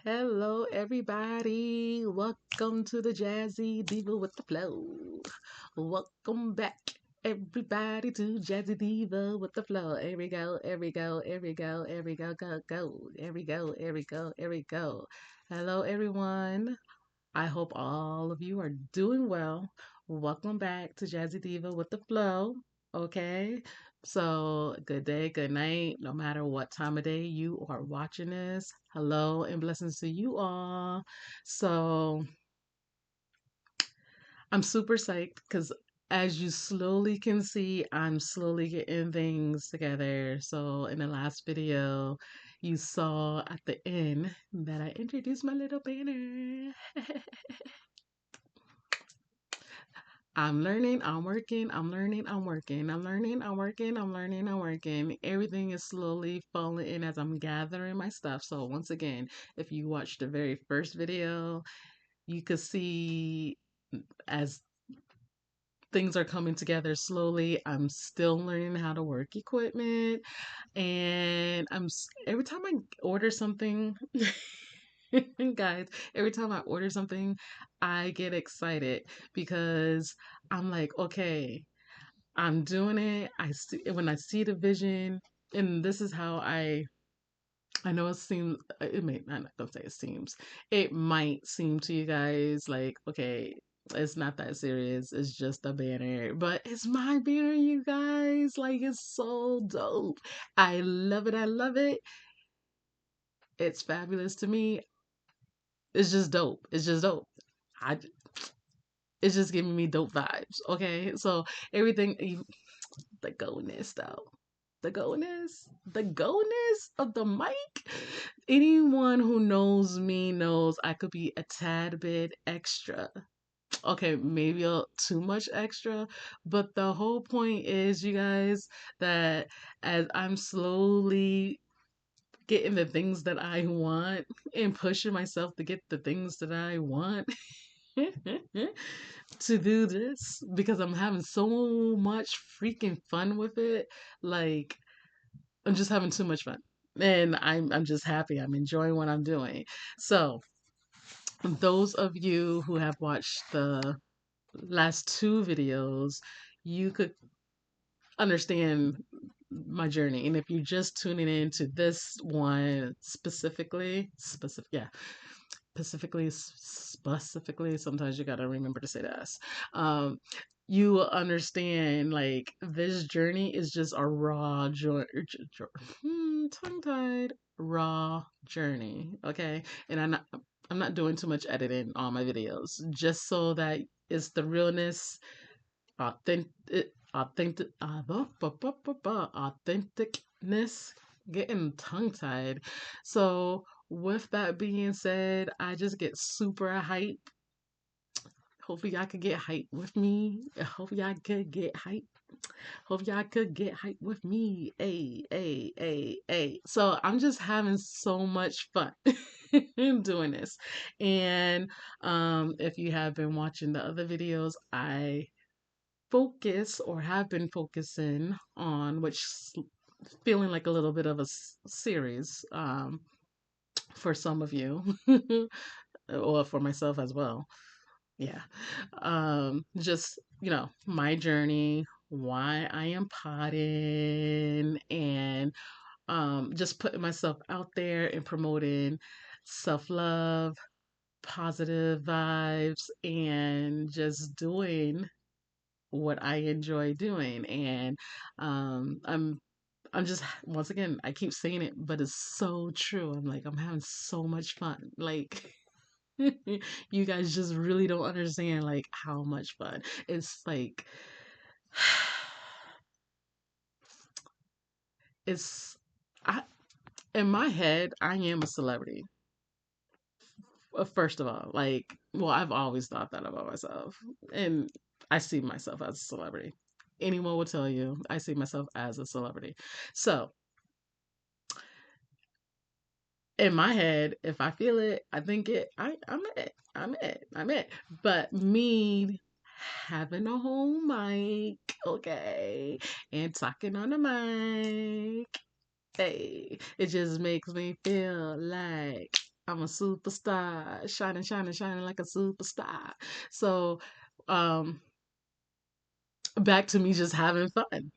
Hello, everybody. Welcome to the Jazzy Diva with the Flow. Welcome back, everybody, to Jazzy Diva with the Flow. Here we go, here we go, here we go, here we go, go, go. Here we go, here we go, here we go. Hello, everyone. I hope all of you are doing well. Welcome back to Jazzy Diva with the Flow. Okay, so good day, good night, no matter what time of day you are watching this. Hello and blessings to you all. So I'm super psyched because as you slowly can see, I'm slowly getting things together. So in the last video, you saw at the end that I introduced my little banner. I'm learning, I'm working, I'm learning, I'm working, I'm learning, I'm working, I'm learning, I'm working. Everything is slowly falling in as I'm gathering my stuff. So once again, if you watched the very first video, you could see as things are coming together slowly. I'm still learning how to work equipment, and every time I order something, guys, every time I order something, I get excited because I'm like, okay, I'm doing it. I see when I see the vision, and this is how I know it seems it may I'm not gonna say it seems. It might seem to you guys like, okay, it's not that serious. It's just a banner. But it's my banner, you guys. Like it's so dope. I love it. I love it. It's fabulous to me. It's just dope. It's just dope. I it's just giving me dope vibes. Okay. So everything the goldness though. The goldness of the mic. Anyone who knows me knows I could be a tad bit extra. Okay, maybe too much extra, but the whole point is, you guys, that as I'm slowly getting the things that I want and pushing myself to get the things that I want to do this because I'm having so much freaking fun with it. Like I'm just having too much fun. And I'm just happy. I'm enjoying what I'm doing. So, those of you who have watched the last two videos, you could understand my journey. And if you're just tuning in to this one yeah, specifically, sometimes you gotta remember to say the S. Um, you will understand like this journey is just a raw tongue tied raw journey. Okay, and I'm not doing too much editing on my videos just so that it's the realness, authenticness, getting tongue tied. So, with that being said, I just get super hype. Hopefully, y'all could get hype with me. Hope y'all could get hype. Hope y'all could get hype with me. Hey. So, I'm just having so much fun doing this. And if you have been watching the other videos, I focus or have been focusing on, which feeling like a little bit of a series for some of you, or for myself as well. Yeah. Just, my journey, why I am potting, and just putting myself out there and promoting self love, positive vibes, and just doing what I enjoy doing. And I'm just once again, I keep saying it, but it's so true. I'm like, I'm having so much fun. Like you guys just really don't understand like how much fun. It's like it's I in my head, I am a celebrity. First of all, like, well, I've always thought that about myself. And I see myself as a celebrity. Anyone will tell you I see myself as a celebrity. So, in my head, if I feel it, I think it, I'm it. I'm it. But me having a whole mic, okay, and talking on the mic, hey, it just makes me feel like I'm a superstar, shining, shining, shining like a superstar. So, um, back to me just having fun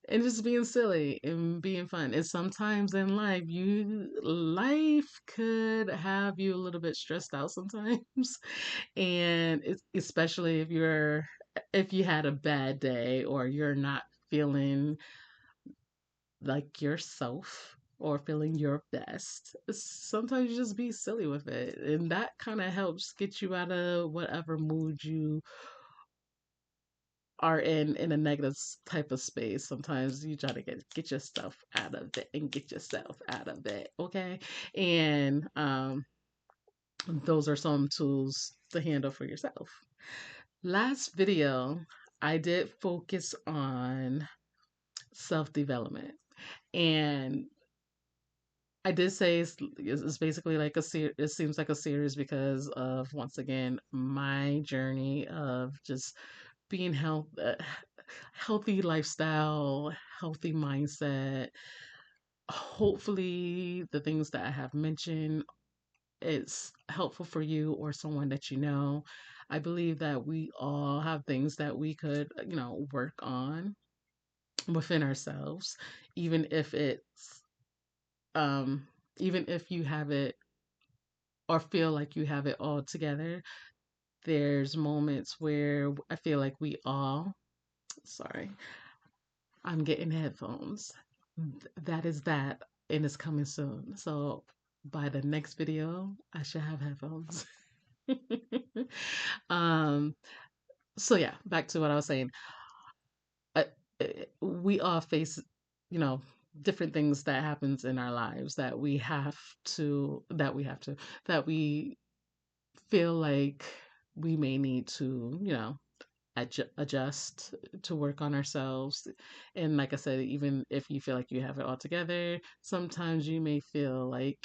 and just being silly and being fun. And sometimes in life, life could have you a little bit stressed out sometimes, and especially if you had a bad day or you're not feeling like yourself or feeling your best. Sometimes you just be silly with it, and that kind of helps get you out of whatever mood you are in a negative type of space. Sometimes you try to get yourself out of it and get yourself out of it, okay? And those are some tools to handle for yourself. Last video, I did focus on self development, and I did say it's basically like it seems like a series because of, once again, my journey of just being healthy lifestyle, healthy mindset. Hopefully, the things that I have mentioned is helpful for you or someone that you know. I believe that we all have things that we could, work on within ourselves, even if it's um even if you have it or feel like you have it all together. There's moments where I feel like we all, sorry, I'm getting headphones. That is that, and it's coming soon. So by the next video, I should have headphones. um, so yeah, back to what I was saying. I, we all face, you know, different things that happens in our lives that we feel like we may need to, adjust to work on ourselves. And like I said, even if you feel like you have it all together, sometimes you may feel like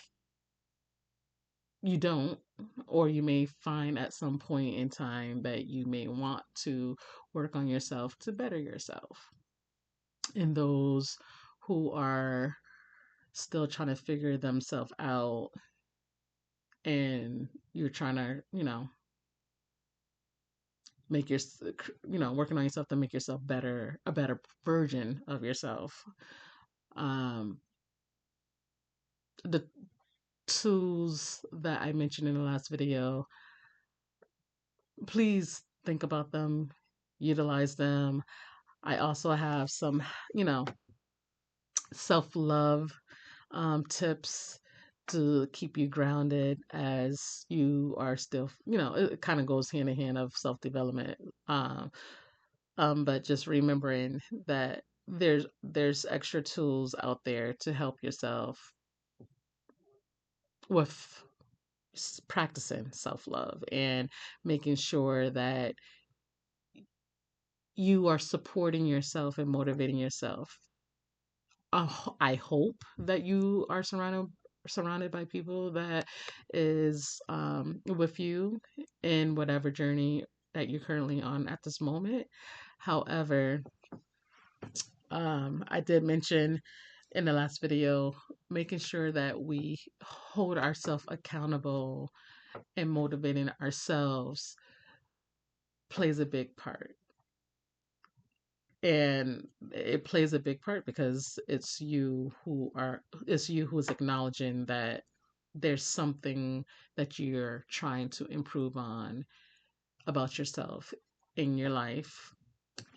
you don't, or you may find at some point in time that you may want to work on yourself to better yourself. And those who are still trying to figure themselves out, and you're trying to, make your working on yourself to make yourself better, a better version of yourself. um the tools that I mentioned in the last video, please think about them, utilize them. I also have some, you know self-love tips to keep you grounded as you are still, it kind of goes hand in hand of self-development. um but just remembering that there's extra tools out there to help yourself with practicing self-love and making sure that you are supporting yourself and motivating yourself. I hope that you are surrounded by people that is with you in whatever journey that you're currently on at this moment. However, I did mention in the last video, making sure that we hold ourselves accountable and motivating ourselves plays a big part. And it plays a big part because it's you who is acknowledging that there's something that you're trying to improve on about yourself in your life.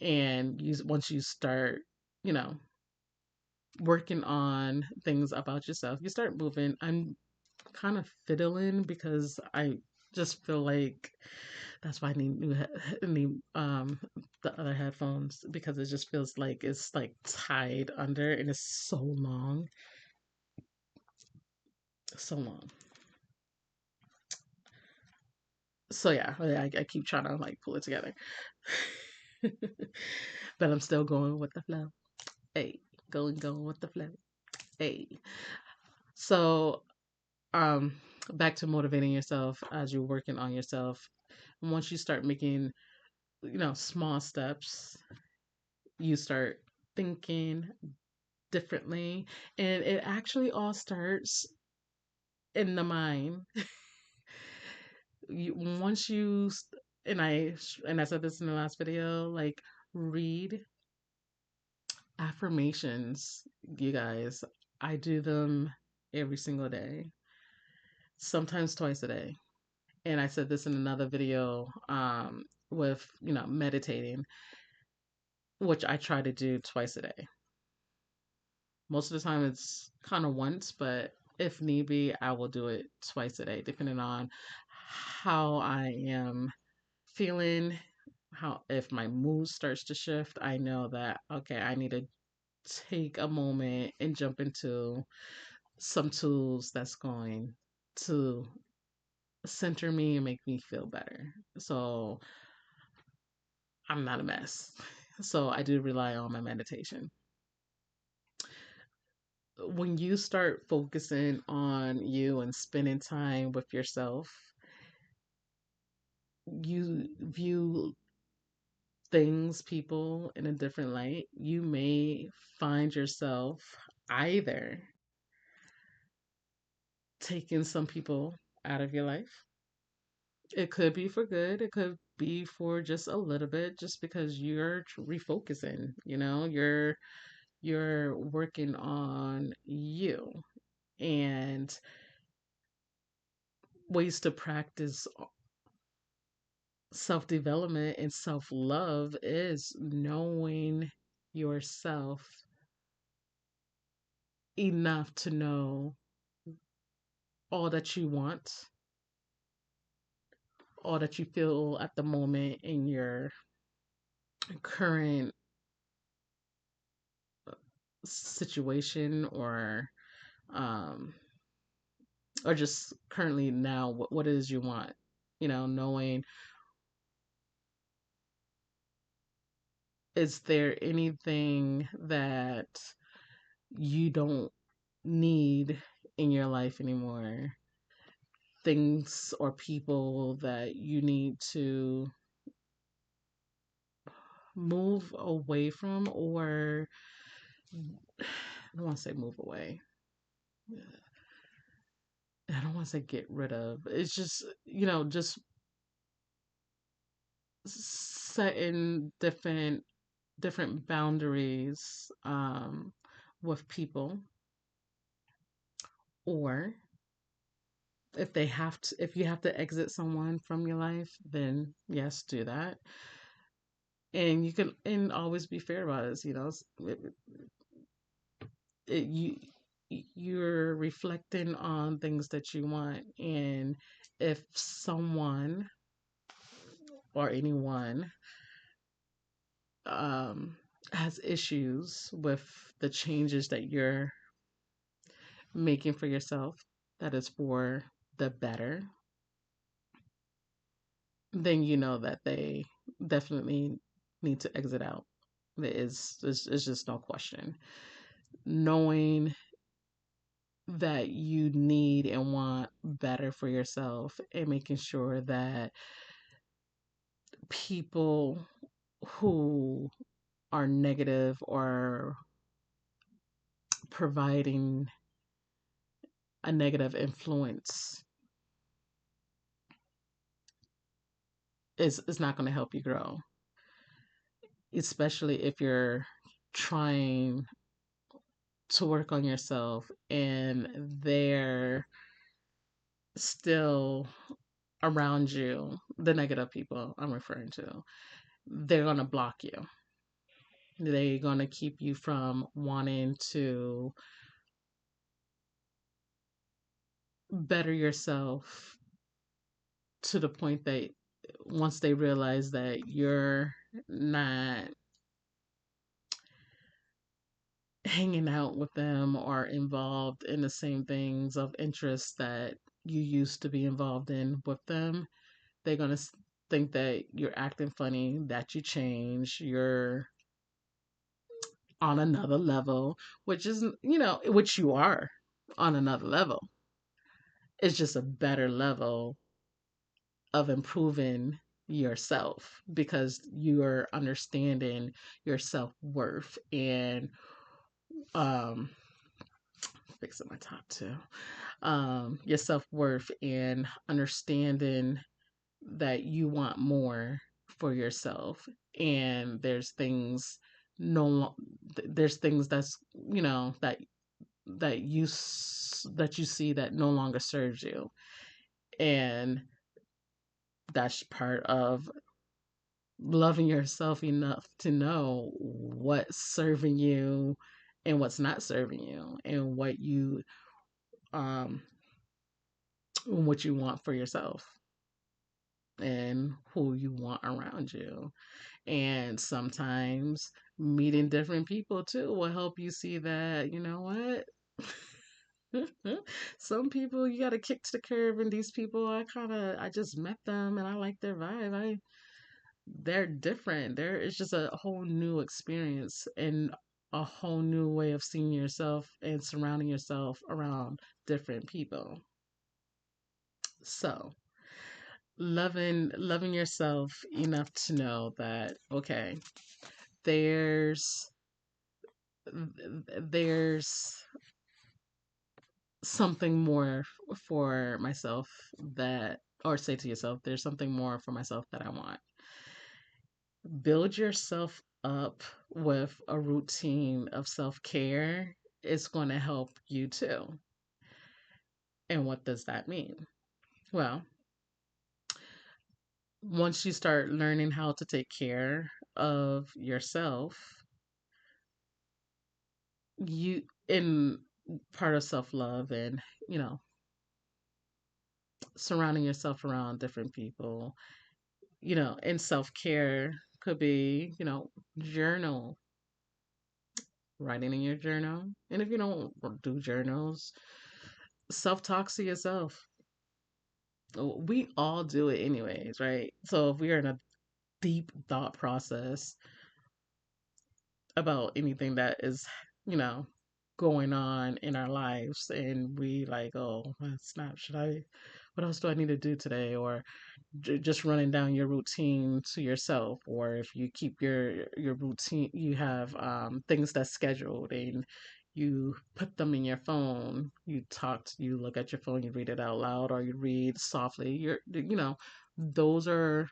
And once you start, you know working on things about yourself, you start moving. I'm kind of fiddling because I just feel like that's why I need need the other headphones, because it just feels like it's like tied under and it's so long, so long. So yeah, I keep trying to like pull it together, but I'm still going with the flow. Hey, going with the flow. Hey, so um, back to motivating yourself as you're working on yourself. Once you start making, small steps, you start thinking differently. And it actually all starts in the mind, you once you and I said this in the last video, like read affirmations, you guys. I do them every single day, sometimes twice a day. And I said this in another video with, meditating, which I try to do twice a day. Most of the time it's kind of once, but if need be, I will do it twice a day, depending on how I am feeling. How if my mood starts to shift, I know that okay, I need to take a moment and jump into some tools that's going to center me and make me feel better. So I'm not a mess. So I do rely on my meditation. When you start focusing on you and spending time with yourself, you view things, people in a different light. You may find yourself either taking some people out of your life. It could be for good, it could be for just a little bit, just because you're refocusing, you're working on you. And ways to practice self development and self love is knowing yourself enough to know all that you want, all that you feel at the moment in your current situation, um or just currently now what it is you want, knowing, is there anything that you don't need in your life anymore, things or people that you need to move away from, or I don't want to say move away. I don't want to say get rid of. It's just, just setting different boundaries with people, or if you have to exit someone from your life, then yes, do that. And you can and always be fair about it. You you're reflecting on things that you want, and if someone or anyone um has issues with the changes that you're making for yourself, that is for the better, then you know that they definitely need to exit out. There's just no question. Knowing that you need and want better for yourself, and making sure that people who are negative or providing a negative influence is not going to help you grow, especially if you're trying to work on yourself and they're still around you. The negative people I'm referring to, they're going to block you. They're going to keep you from wanting to better yourself, to the point that once they realize that you're not hanging out with them or involved in the same things of interest that you used to be involved in with them, they're going to think that you're acting funny, that you change, you're on another level, which is, which you are on another level. It's just a better level of improving yourself, because you're understanding your self worth and um, fixing my top too. Your self worth and understanding that you want more for yourself, and no, lo- there's things that's that you see that no longer serves you, and that's part of loving yourself enough to know what's serving you and what's not serving you, and um what you want for yourself and who you want around you. And sometimes meeting different people too will help you see that, you know what? Some people you got to kick to the curb, and these people I just met them and I like their vibe. They're different. It's just a whole new experience and a whole new way of seeing yourself and surrounding yourself around different people. So, loving yourself enough to know that, okay, there's there's something more for myself, that or say to yourself, there's something more for myself that I want. Build yourself up with a routine of self-care. It's going to help you too. And what does that mean? Well, once you start learning how to take care of yourself, you in part of self-love, and you know surrounding yourself around different people, and self-care could be, journal, writing in your journal. And if you don't do journals, self-talk to yourself. We all do it anyways, right? So if we are in a deep thought process about anything that is, you know, going on in our lives, and we like, oh, snap, what else do I need to do today? Or just running down your routine to yourself, or if you keep your routine, you have things that's scheduled, and you put them in your phone. You look at your phone, you read it out loud, or you read softly. Those are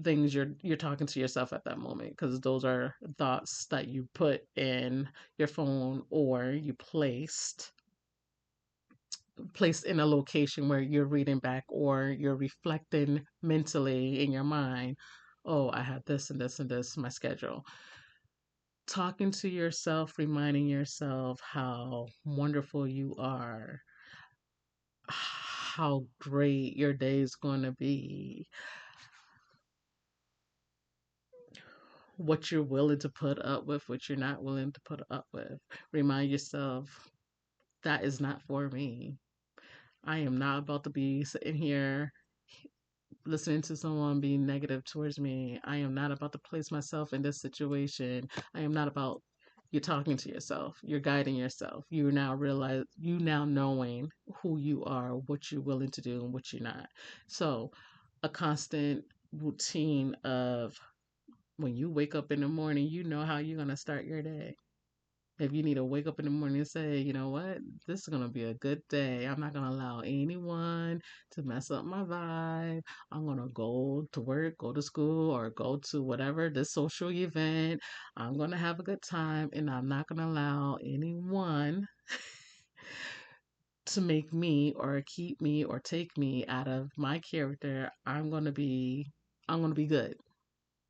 things you're talking to yourself at that moment, because those are thoughts that you put in your phone, or you placed in a location where you're reading back, or you're reflecting mentally in your mind. Oh, I have this and this and this, my schedule. Talking to yourself, reminding yourself how wonderful you are, how great your day is going to be, what you're willing to put up with, what you're not willing to put up with. Remind yourself that is not for me. I am not about to be sitting here listening to someone being negative towards me. I am not about to place myself in this situation. I am not about You're talking to yourself. You're guiding yourself. You now knowing who you are, what you're willing to do and what you're not. So a constant routine of, when you wake up in the morning, you know how you're gonna start your day. If you need to wake up in the morning and say, you know what, this is going to be a good day. I'm not going to allow anyone to mess up my vibe. I'm going to go to work, go to school, or go to whatever, this social event. I'm going to have a good time, and I'm not going to allow anyone to make me or keep me or take me out of my character. I'm going to be good.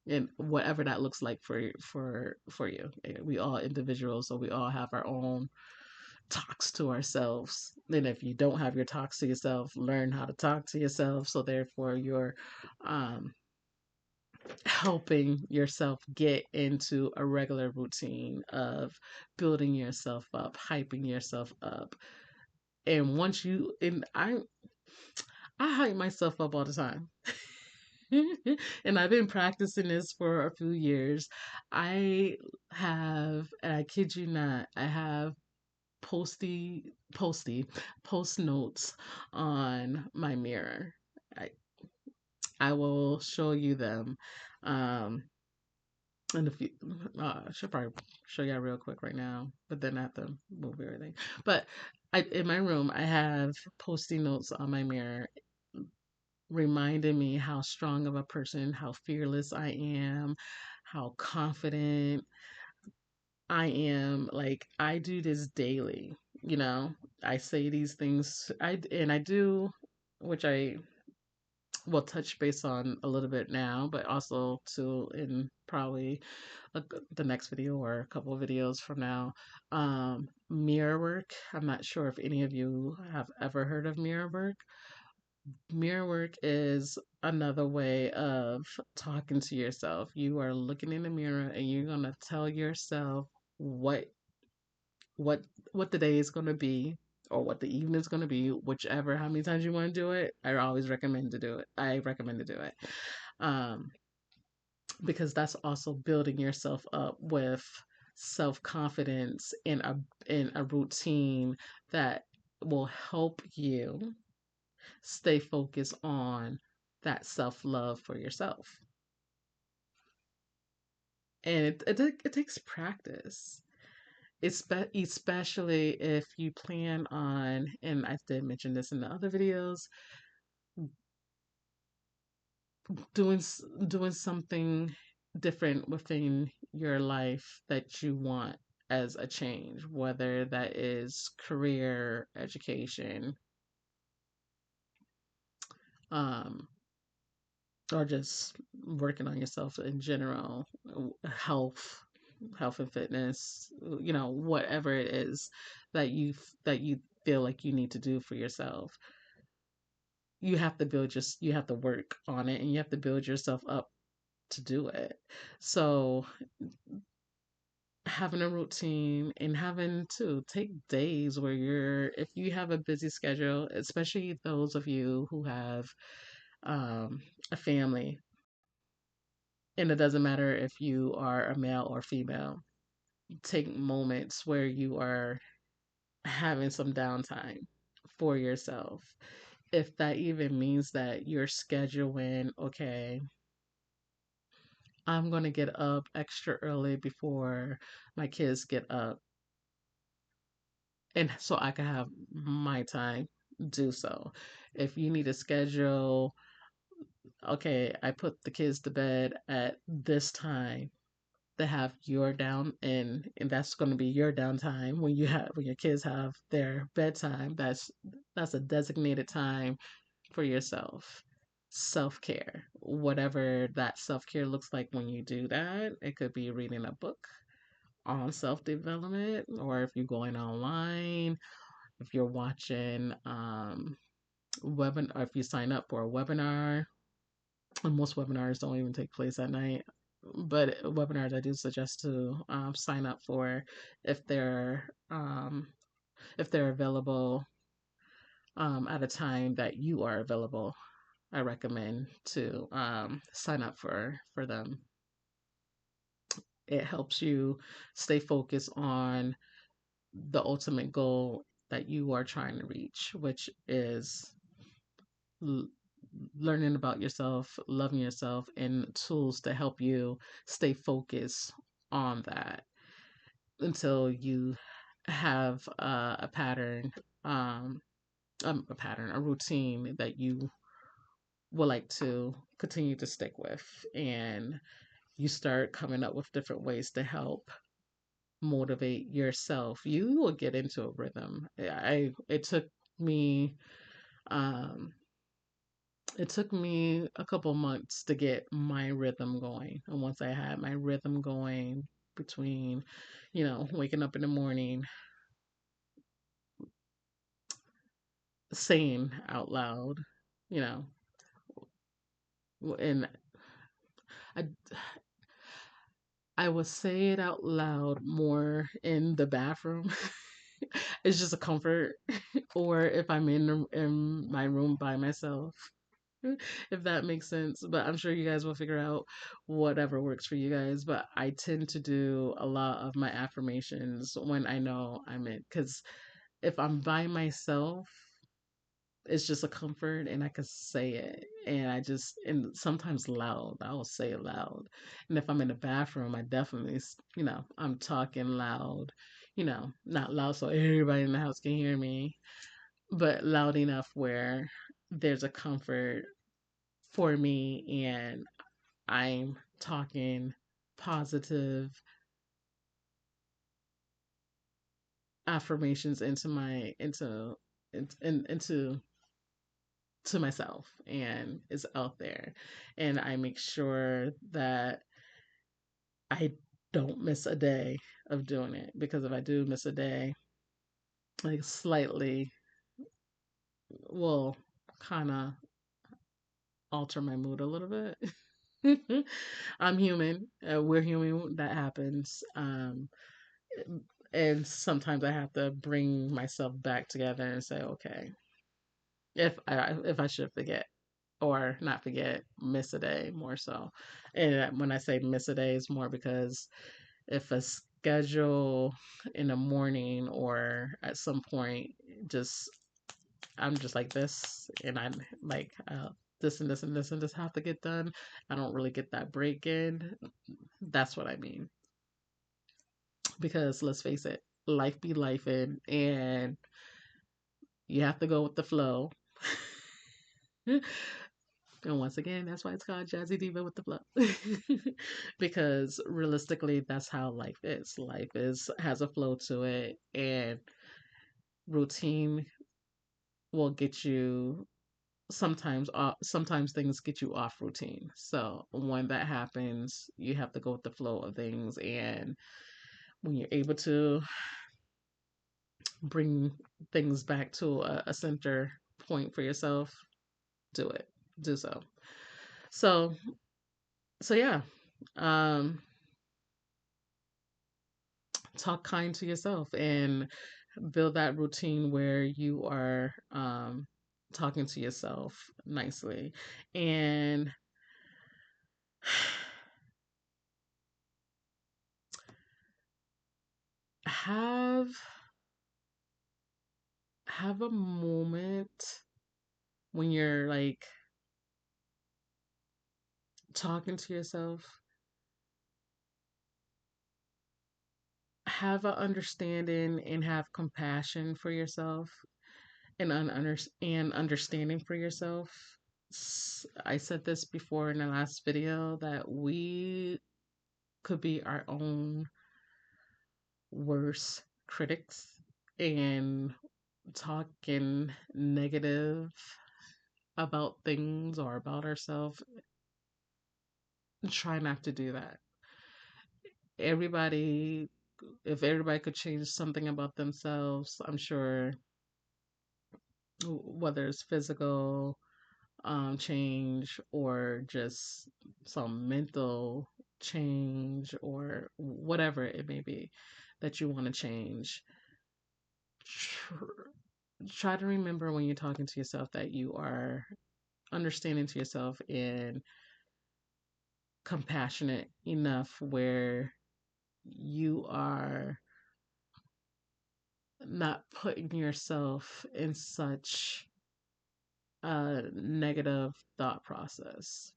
And whatever that looks like for you. We all individuals, so we all have our own talks to ourselves. And if you don't have your talks to yourself, learn how to talk to yourself. So therefore, you're um, helping yourself get into a regular routine of building yourself up, hyping yourself up. And once you and I hype myself up all the time. And I've been practicing this for a few years. And I kid you not, I have posty post notes on my mirror. I I will show you them. Um, and if you, I should probably show you real quick right now, but then I have to move everything. But in my room, I have posting notes on my mirror reminding me how strong of a person, how fearless I am, how confident I am. Like I do this daily, you know. I say these things I do, which I will touch base on a little bit now, but also too in probably the next video or a couple of videos from now. Mirror work. I'm not sure if any of you have ever heard of mirror work. Mirror work is another way of talking to yourself. You are looking in the mirror and you're gonna tell yourself what what what the day is gonna be or what the evening is gonna be, whichever how many times you want to do it. I always recommend to do it. I recommend to do it. Um, because that's also building yourself up with self-confidence in a routine that will help you stay focused on that self-love for yourself. And it takes practice. Especially if you plan on, and I did mention this in the other videos, doing doing something different within your life that you want as a change, whether that is career, education, um, or just working on yourself in general, health, health and fitness, whatever it is that you feel like you need to do for yourself. You have to work on it and you have to build yourself up to do it. So having a routine and having to take days where if you have a busy schedule, especially those of you who have um, a family, and it doesn't matter if you are a male or female, take moments where you are having some downtime for yourself. If that even means that you're scheduling, okay, I'm going to get up extra early before my kids get up, and so I can have my time, do so. If you need to schedule, okay, I put the kids to bed at this time to have your down, and that's going to be your downtime when your kids have their bedtime. That's a designated time for yourself. Self-care, whatever that self-care looks like. When you do that, it could be reading a book on self-development, or if you're going online, if you're watching or if you sign up for a webinar. And most webinars don't even take place at night, but webinars I do suggest to sign up for if they're available at a time that you are available. I recommend to sign up for them. It helps you stay focused on the ultimate goal that you are trying to reach, which is l- learning about yourself, loving yourself, and tools to help you stay focused on that until you have um, a routine that you would like to continue to stick with, and you start coming up with different ways to help motivate yourself. You will get into a rhythm. It took me um a couple months to get my rhythm going. And once I had my rhythm going between, waking up in the morning, saying out loud, you know, and I I would say it out loud more in the bathroom. It's just a comfort, or if I'm in my room by myself, if that makes sense. But I'm sure you guys will figure out whatever works for you guys. But I tend to do a lot of my affirmations when I know I'm in, because if I'm by myself, it's just a comfort and I can say it. And and sometimes loud, I will say it loud. And if I'm in the bathroom, I definitely, I'm talking loud, not loud so everybody in the house can hear me, but loud enough where there's a comfort for me and I'm talking positive affirmations into to myself and it's out there. And I make sure that I don't miss a day of doing it because if I do miss a day, like slightly will kind of alter my mood a little bit. I'm human. We're human. That happens. And sometimes I have to bring myself back together and say, okay, if I should forget or not forget, miss a day more so. And when I say miss a day, it's more because if a schedule in the morning or at some point just I'm just like this and I'm like this and this and this and this have to get done. I don't really get that break in. That's what I mean. Because let's face it, life be life and you have to go with the flow. And once again, that's why it's called Jazzy Diva with the flow. Because realistically, that's how life is. Life is has a flow to it, and routine will get you sometimes off. Sometimes things get you off routine. So when that happens, you have to go with the flow of things, and when you're able to bring things back to a center point for yourself, do it. Do so. So so yeah. Um talk kind to yourself and build that routine where you are talking to yourself nicely and have have a moment when you're like talking to yourself, have an understanding and have compassion for yourself and and understanding for yourself. I said this before in the last video that we could be our own worst critics and talking negative about things or about ourselves. Try not to do that. Everybody, if everybody could change something about themselves, I'm sure whether it's physical change or just some mental change or whatever it may be that you want to change, tr- try to remember when you're talking to yourself that you are understanding to yourself and compassionate enough where you are not putting yourself in such a negative thought process,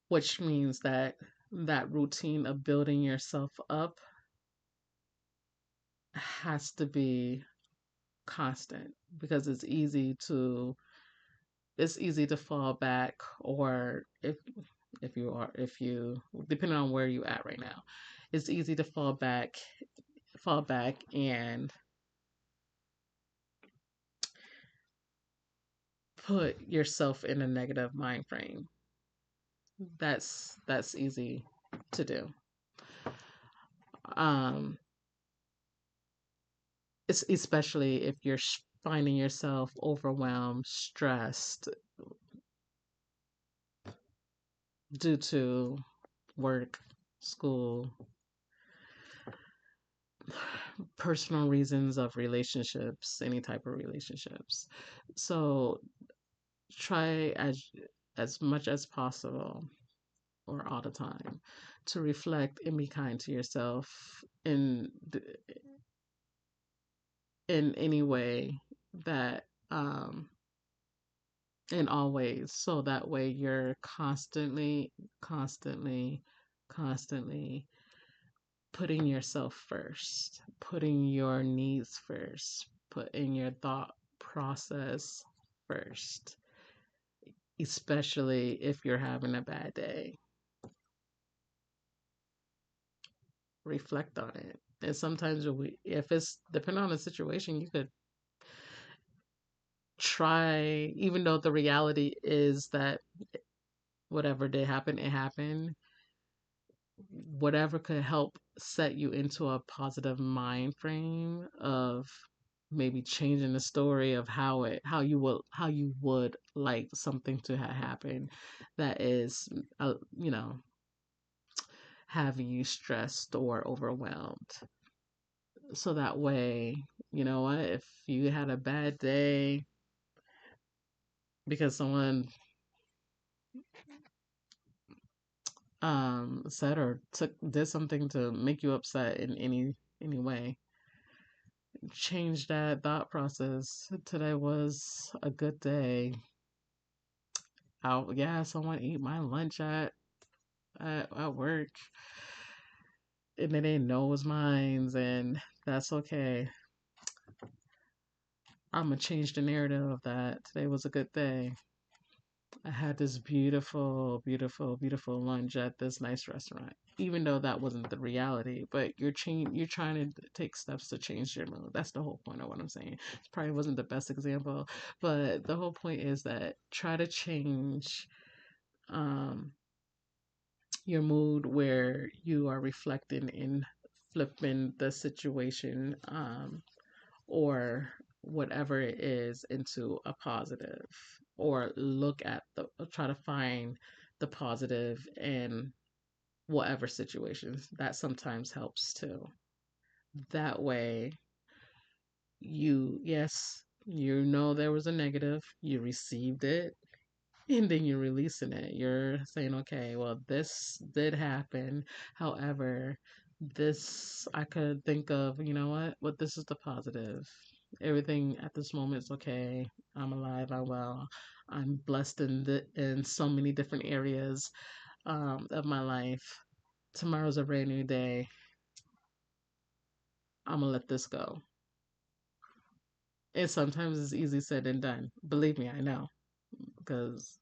which means that that routine of building yourself up has to be constant because it's easy to fall back or if you depending on where you at right now, it's easy to fall back and put yourself in a negative mind frame. That's easy to do. um it's especially if you're finding yourself overwhelmed, stressed due to work, school, personal reasons of relationships, any type of relationships. So try as much as possible or all the time to reflect and be kind to yourself in any way that in all ways so that way you're constantly constantly constantly putting yourself first, putting your needs first, putting your thought process first, especially if you're having a bad day. Reflect on it. And sometimes if it's depending on the situation, you could try, even though the reality is that whatever did happen, it happened. Whatever could help set you into a positive mind frame of maybe changing the story of how you would like something to have happened that is you know, having you stressed or overwhelmed. So that way, you know what, if you had a bad day because someone said or took did something to make you upset in any way, change that thought process. Today was a good day. Out, yeah, someone ate my lunch at work, and they didn't know it was mine, and that's okay. I'm gonna change the narrative of that. Today was a good day. I had this beautiful, beautiful, beautiful lunch at this nice restaurant. Even though that wasn't the reality, but you're trying to take steps to change your mood. That's the whole point of what I'm saying. It probably wasn't the best example, but the whole point is that try to change um, your mood where you are reflecting and flipping the situation or whatever it is into a positive, or look at the try to find the positive in whatever situations. That sometimes helps too. That way, yes, you know there was a negative, you received it, and then you're releasing it. You're saying, okay, well, this did happen. However, this I could think of, you know what? What this is the positive. Everything at this moment is okay. I'm alive. I'm well. I'm blessed in so many different areas of my life. Tomorrow's a brand new day. I'm gonna let this go. And sometimes it's easy said than done. Believe me, I know because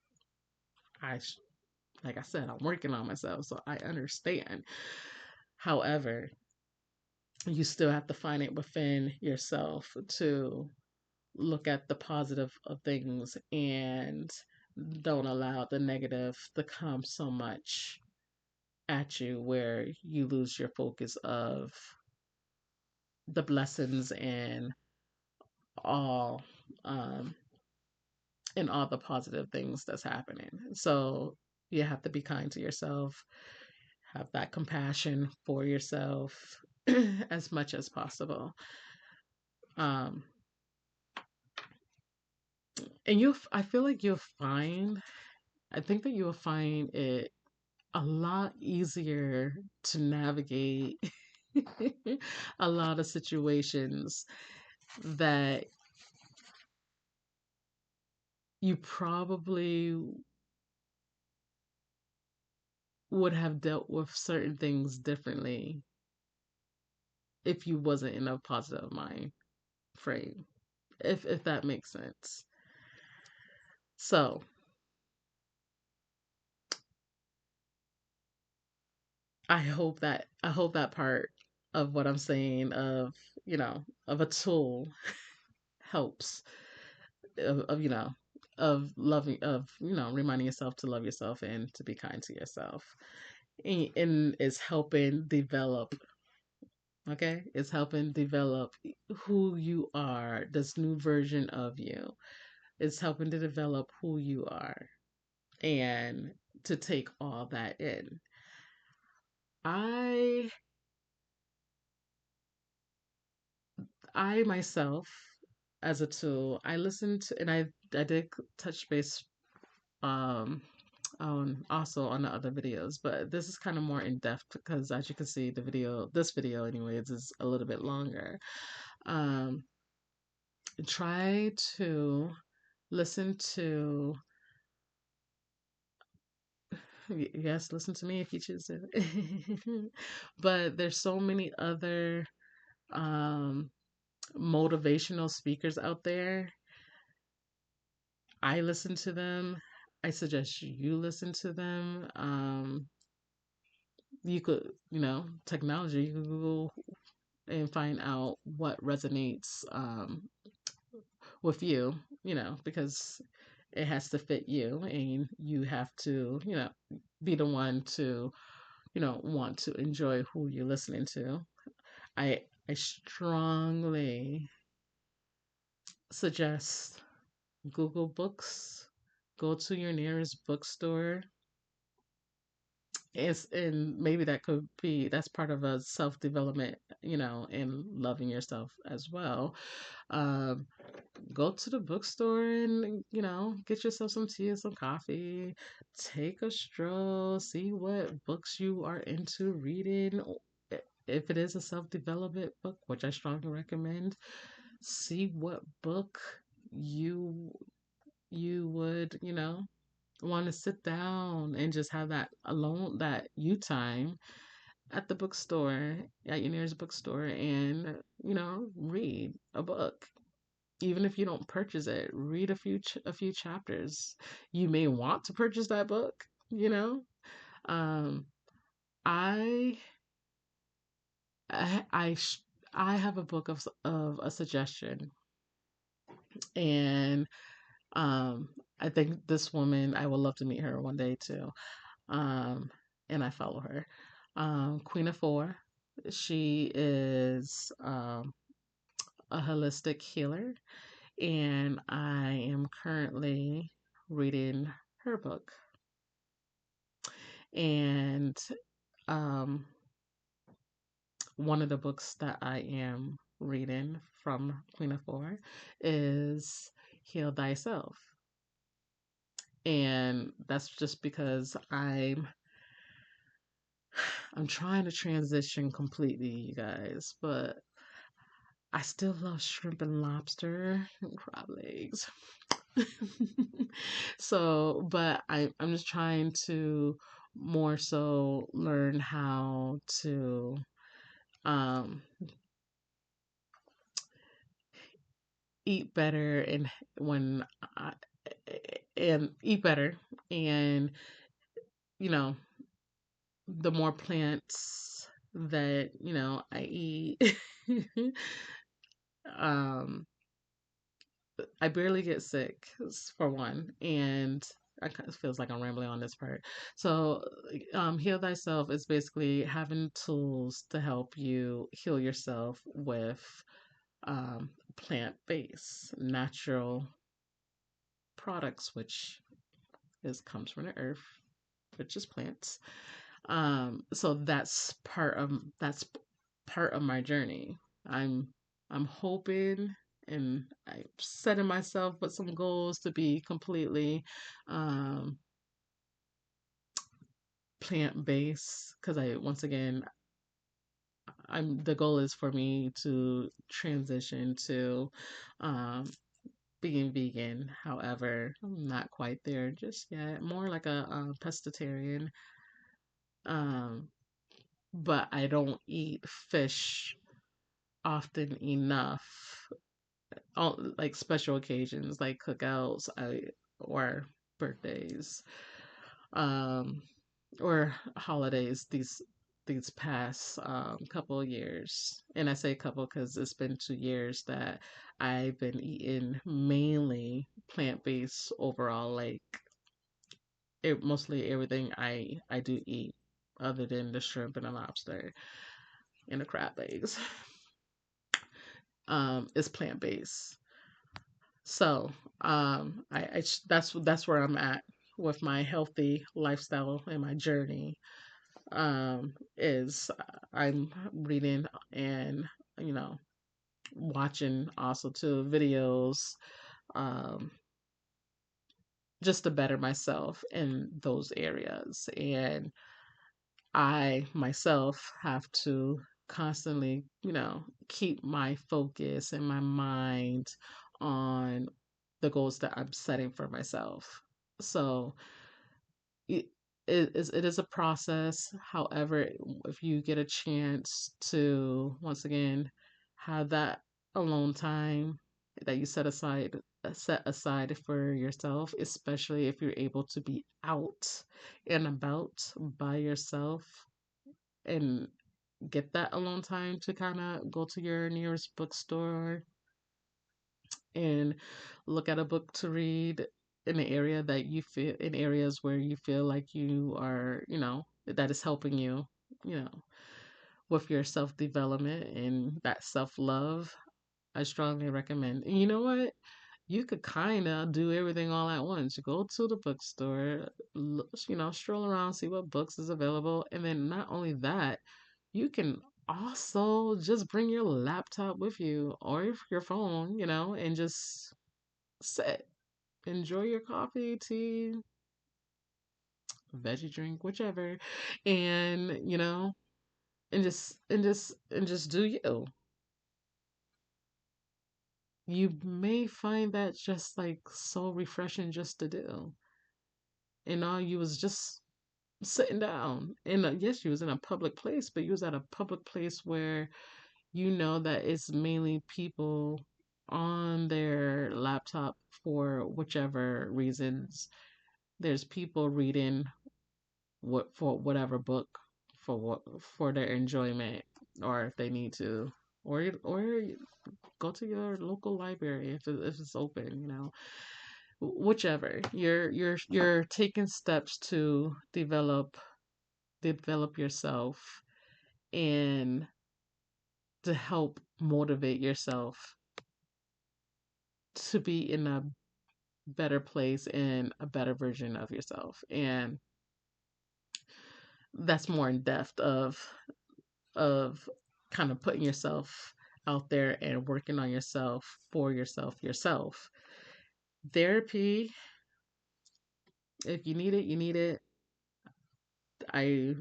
I like I said, I'm working on myself, so I understand. However, you still have to find it within yourself to look at the positive of things and don't allow the negative to come so much at you where you lose your focus of the blessings all um and all the positive things that's happening. So you have to be kind to yourself, have that compassion for yourself as much as possible. Um, and I feel like I think that you'll find it a lot easier to navigate a lot of situations that you probably would have dealt with certain things differently if you wasn't in a positive mind frame, if that makes sense. So I hope that part of what I'm saying of, you know, of a tool helps of you know, of loving of, you know, reminding yourself to love yourself and to be kind to yourself. And is helping develop, okay? It's helping develop who you are, this new version of you. It's helping to develop who you are and to take all that in. I I myself, as a tool, I listened to, and I did touch base um on also on the other videos, but this is kind of more in depth because as you can see, this video anyways is a little bit longer. Um, try to listen to Yes, listen to me if you choose to. But there's so many other um, motivational speakers out there. I listen to them. I suggest you listen to them. You could, technology, you could Google and find out what resonates with you, because it has to fit you and you have to, be the one to, want to enjoy who you're listening to. I strongly suggest Google Books. Go to your nearest bookstore. And maybe that's part of a self development, and loving yourself as well. Um, Go to the bookstore and get yourself some tea and some coffee. Take a stroll. See what books you are into reading. If it is a self development book, which I strongly recommend, see what book you you would want to sit down and just have that alone, that you time at the bookstore, at your nearest bookstore, and read a book. Even if you don't purchase it, read a few chapters. You may want to purchase that book. you know um i i i, sh- I have a book of a suggestion, and um I think this woman, I would love to meet her one day too. um, and I follow her. Queen of Four. She is a holistic healer, and I am currently reading her book. And um, one of the books that I am reading from Queen of Four is Heal Thyself. And that's just because I'm trying to transition completely, you guys, but I still love shrimp and lobster and crab legs. But I'm just trying to more so learn how to um, eat better, and when I, and eat better, and you know the more plants that I eat. um I barely get sick, for one, and I kind of feels like I'm rambling on this part. So, heal thyself is basically having tools to help you heal yourself with plant-based, natural products, which is comes from the earth, which is plants. So that's part of my journey. I'm I'm hoping, and I'm setting myself with some goals to be completely um, plant based, because I once again I'm the goal is for me to transition to um, being vegan. However, I'm not quite there just yet. More like a pescatarian. Um, but I don't eat fish often enough on like special occasions like cookouts, or birthdays, um or holidays, these past couple of years. And I say couple because it's been 2 years that I've been eating mainly plant-based overall, like mostly everything I do eat other than the shrimp and the lobster and the crab legs is plant-based. So, that's where I'm at with my healthy lifestyle and my journey. Is I'm reading and you know watching also too videos, um, just to better myself in those areas. And I myself have to constantly, keep my focus and my mind on the goals that I'm setting for myself. So, it is a process. However, if you get a chance to once again have that alone time that you set aside for yourself, especially if you're able to be out and about by yourself and get that alone time to kind of go to your nearest bookstore and look at a book to read in the area that you feel in areas where you feel like you are, that is helping you, you know, with your self development and that self love. I strongly recommend. And you know what? You could kind of do everything all at once. Go to the bookstore, stroll around, see what books is available, and then not only that, you can also just bring your laptop with you or your phone, and just sit, enjoy your coffee, tea, veggie drink, whichever, and and just do you. You may find that just like so refreshing just to do. And all you was just sitting down. And yes, you was in a public place, but you was at a public place where you know that it's mainly people on their laptop for whichever reasons. There's people reading what for whatever book for their enjoyment, or if they need to, or go to your local library if it's open. Whichever you're taking steps to develop yourself and to help motivate yourself to be in a better place and a better version of yourself. And that's more in depth of kind of putting yourself out there and working on yourself for yourself. Therapy, if you need it, you need it. I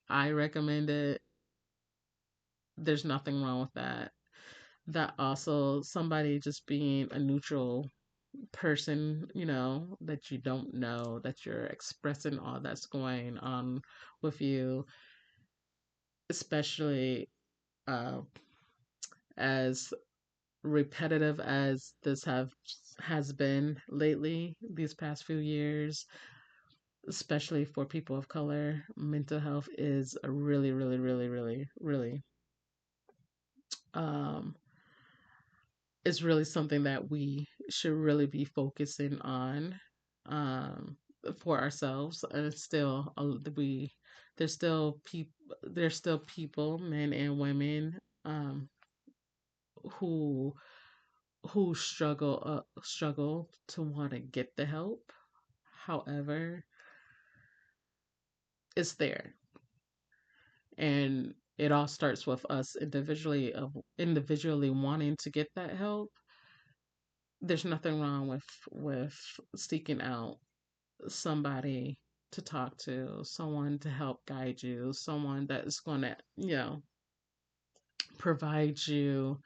I recommend it. There's nothing wrong with that. That also somebody just being a neutral person, that you don't know, that you're expressing all that's going on with you, especially uh, as repetitive as this have has been lately these past few years, especially for people of color. Mental health is a really, really, really, really, really um is really something that we should really be focusing on um for ourselves. And it's still we there's still people, men and women, um who struggle to want to get the help. However, it's there, and it all starts with us individually wanting to get that help. There's nothing wrong with seeking out somebody to talk to, someone to help guide you, someone that is going to, provide you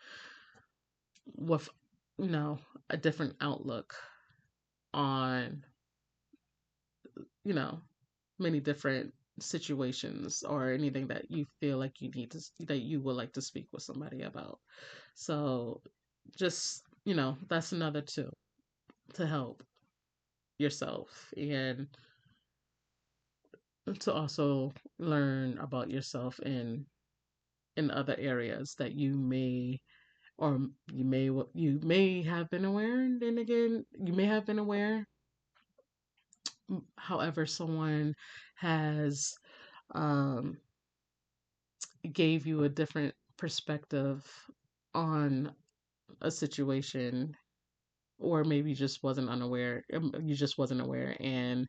with, you know, a different outlook on, you know, many different situations or anything that you feel like that you would like to speak with somebody about. So just, that's another too to help yourself and to also learn about yourself in other areas that or you may have been aware, and then again you may have been aware. However, someone has um gave you a different perspective on a situation, or maybe you just wasn't aware, and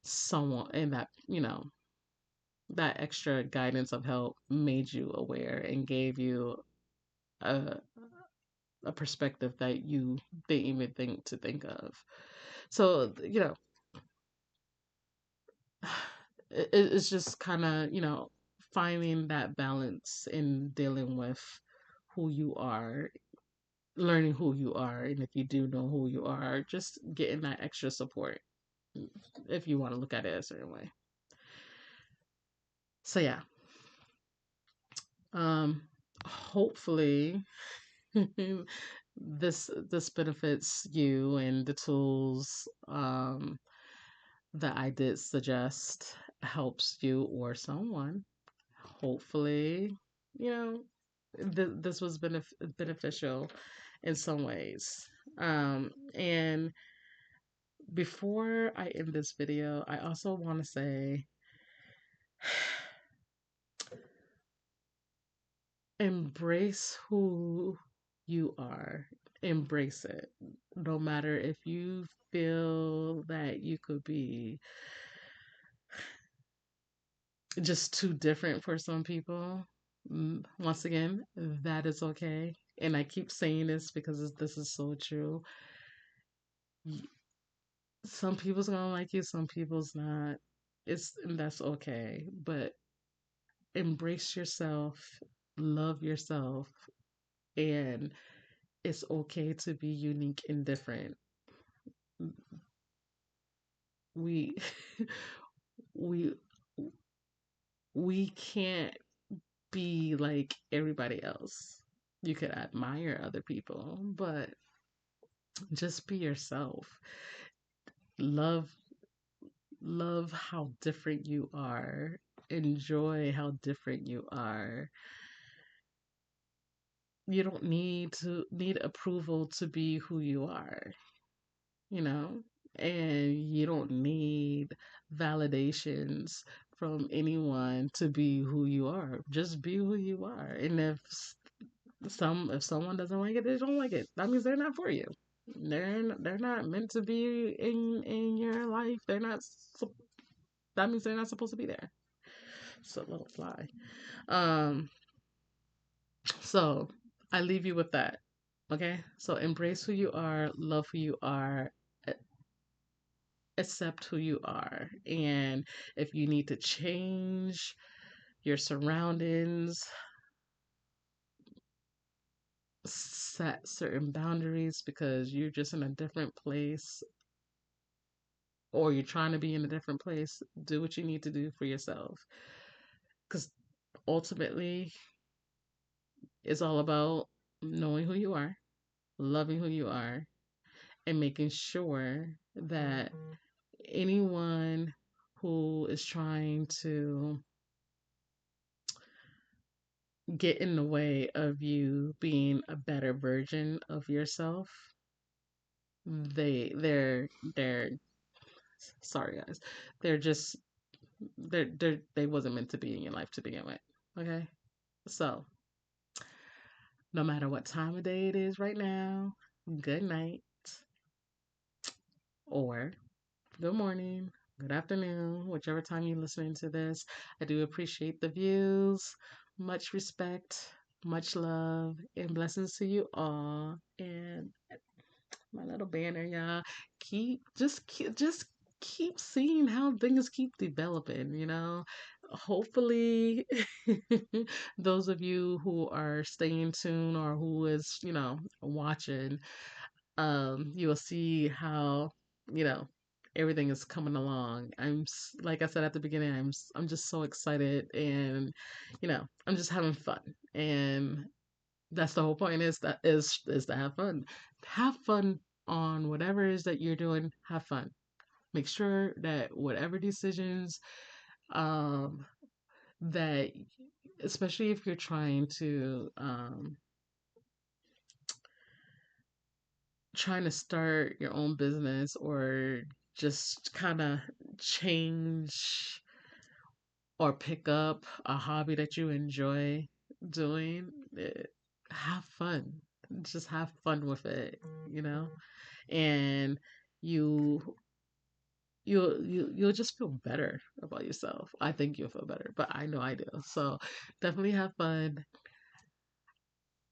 someone and that extra guidance of help made you aware and gave you a, a perspective that you didn't even think of. So, it's just kind of, finding that balance in dealing with who you are, learning who you are, and if you do know who you are, just getting that extra support if you want to look at it a certain way. So yeah, um, hopefully this benefits you, and the tools that I did suggest helps you or someone. Hopefully, you know, this was beneficial in some ways. And before I end this video, I also want to say embrace who you are. Embrace it. No matter if you feel that you could be just too different for some people. Once again, that is okay. And I keep saying this because this is so true. Some people's gonna like you, some people's not. That's okay. But embrace yourself, love yourself, and it's okay to be unique and different. We we we can't be like everybody else. You could admire other people, but just be yourself. Love love how different you are. Enjoy how different you are. You don't need approval to be who you are, you know? And you don't need validations from anyone to be who you are. Just be who you are. And if someone doesn't like it, they don't like it. That means they're not for you. They're not meant to be in your life. That means they're not supposed to be there. So let it fly. Um, so I leave you with that. Okay? So embrace who you are, love who you are, a- accept who you are. And if you need to change your surroundings, set certain boundaries because you're just in a different place or you're trying to be in a different place, do what you need to do for yourself. Because ultimately, it's all about knowing who you are, loving who you are, and making sure that anyone who is trying to get in the way of you being a better version of yourself, they're sorry guys, they're just they wasn't meant to be in your life to begin with. Okay, so no matter what time of day it is right now, good night or good morning, good afternoon, whichever time you're listening to this. I do appreciate the views. Much respect, much love, and blessings to you all. And my little banner, y'all. Just keep seeing how things keep developing, you know. Hopefully those of you who are staying tuned or who is, watching, you will see how, you know, everything is coming along. Like I said at the beginning, I'm just so excited, and I'm just having fun. And that's the whole point, is to have fun. Have fun on whatever it is that you're doing. Have fun. Make sure that whatever decisions um that, especially if you're trying to start your own business or just kind of change or pick up a hobby that you enjoy doing, have fun. Just have fun with it, you know? And you you'll just feel better about yourself. I think you'll feel better, but I know I do. So definitely have fun.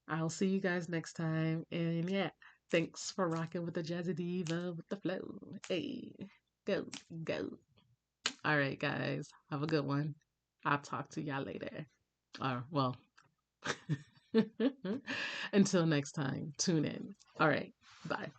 I'll see you guys next time. And yeah, thanks for rocking with the Jazzy Diva with the flow. Hey, go, go. All right, guys. Have a good one. I'll talk to y'all later. Well, until next time, tune in. All right, bye.